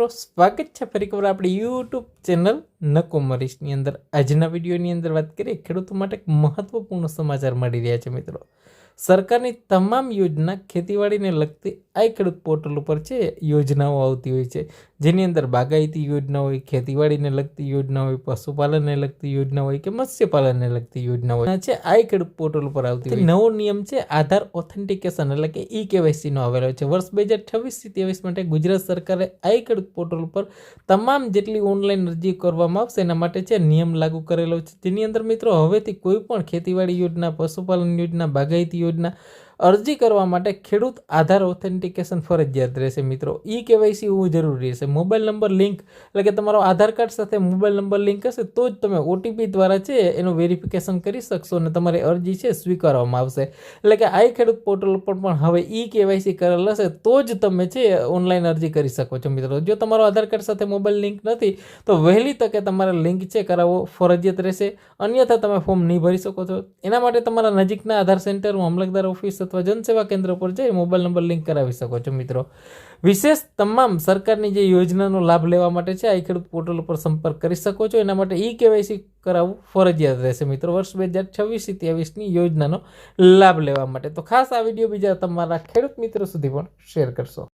સ્વાગત છે ફરી એકવાર આપણી યુટ્યુબ ચેનલ નકોમરીશની અંદર। આજના વિડીયોની અંદર વાત કરીએ ખેડૂતો માટે એક મહત્વપૂર્ણ સમાચાર મળી રહ્યા છે મિત્રો। સરકારની તમામ યોજના ખેતીવાડીને લગતી આ ખેડૂત પોર્ટલ ઉપર છે યોજનાઓ આવતી હોય છે, જેની અંદર બાગાયતી યોજના હોય, ખેતીવાડીને લગતી યોજના હોય, પશુપાલનને લગતી યોજના હોય કે મત્સ્યપાલનને લગતી યોજના હોય છે। આ ખેડૂત પોર્ટલ ઉપર આવતી હોય નવો નિયમ છે આધાર ઓથેન્ટિકેશન એટલે કે ઈ-KYC નો આવેલો છે। વર્ષ 2026-23 માટે ગુજરાત સરકારે આ ખેડૂત પોર્ટલ ઉપર તમામ જેટલી ઓનલાઈન અરજી કરવામાં આવશે એના માટે છે નિયમ લાગુ કરેલો છે, જેની અંદર મિત્રો હવેથી કોઈ પણ ખેતીવાડી યોજના, પશુપાલન યોજના, બાગાયતી યોજના અરજી કરવા માટે ખેડૂત આધાર ઓથેન્ટિકેશન ફરજિયાત રહેશે મિત્રો। ઈ-KYC હોવું જરૂરી રહેશે। મોબાઈલ નંબર લિંક એટલે કે તમારો આધાર કાર્ડ સાથે મોબાઈલ નંબર લિંક હશે તો જ તમે OTP દ્વારા છે એનું વેરિફિકેશન કરી શકશો અને તમારી અરજી છે સ્વીકારવામાં આવશે। એટલે કે આ ખેડૂત પોર્ટલ ઉપર પણ હવે ઈ-KYC કરેલ હશે તો જ તમે છે ઓનલાઈન અરજી કરી શકો છો મિત્રો। જો તમારો આધાર કાર્ડ સાથે મોબાઈલ લિંક નથી તો વહેલી તકે તમારે લિંક છે કરાવવો ફરજિયાત રહેશે, અન્યથા તમે ફોર્મ નહીં ભરી શકો છો। એના માટે તમારા નજીકના આધાર સેન્ટર, મામલતદાર ઓફિસ અથવા જનસેવા કેન્દ્ર પર જઈ મોબાઈલ નંબર લિંક કરાવી શકો છો મિત્રો। વિશેષ તમામ સરકારની જે યોજનાનો લાભ લેવા માટે છે આ ખેડૂત પોર્ટલ ઉપર સંપર્ક કરી શકો છો। એના માટે ઈ-KYC કરાવવું ફરજિયાત રહેશે મિત્રો વર્ષ 2026-23ની યોજનાનો લાભ લેવા માટે। તો ખાસ આ વિડીયો બીજા તમારા ખેડૂત મિત્રો સુધી પણ શેર કરશો।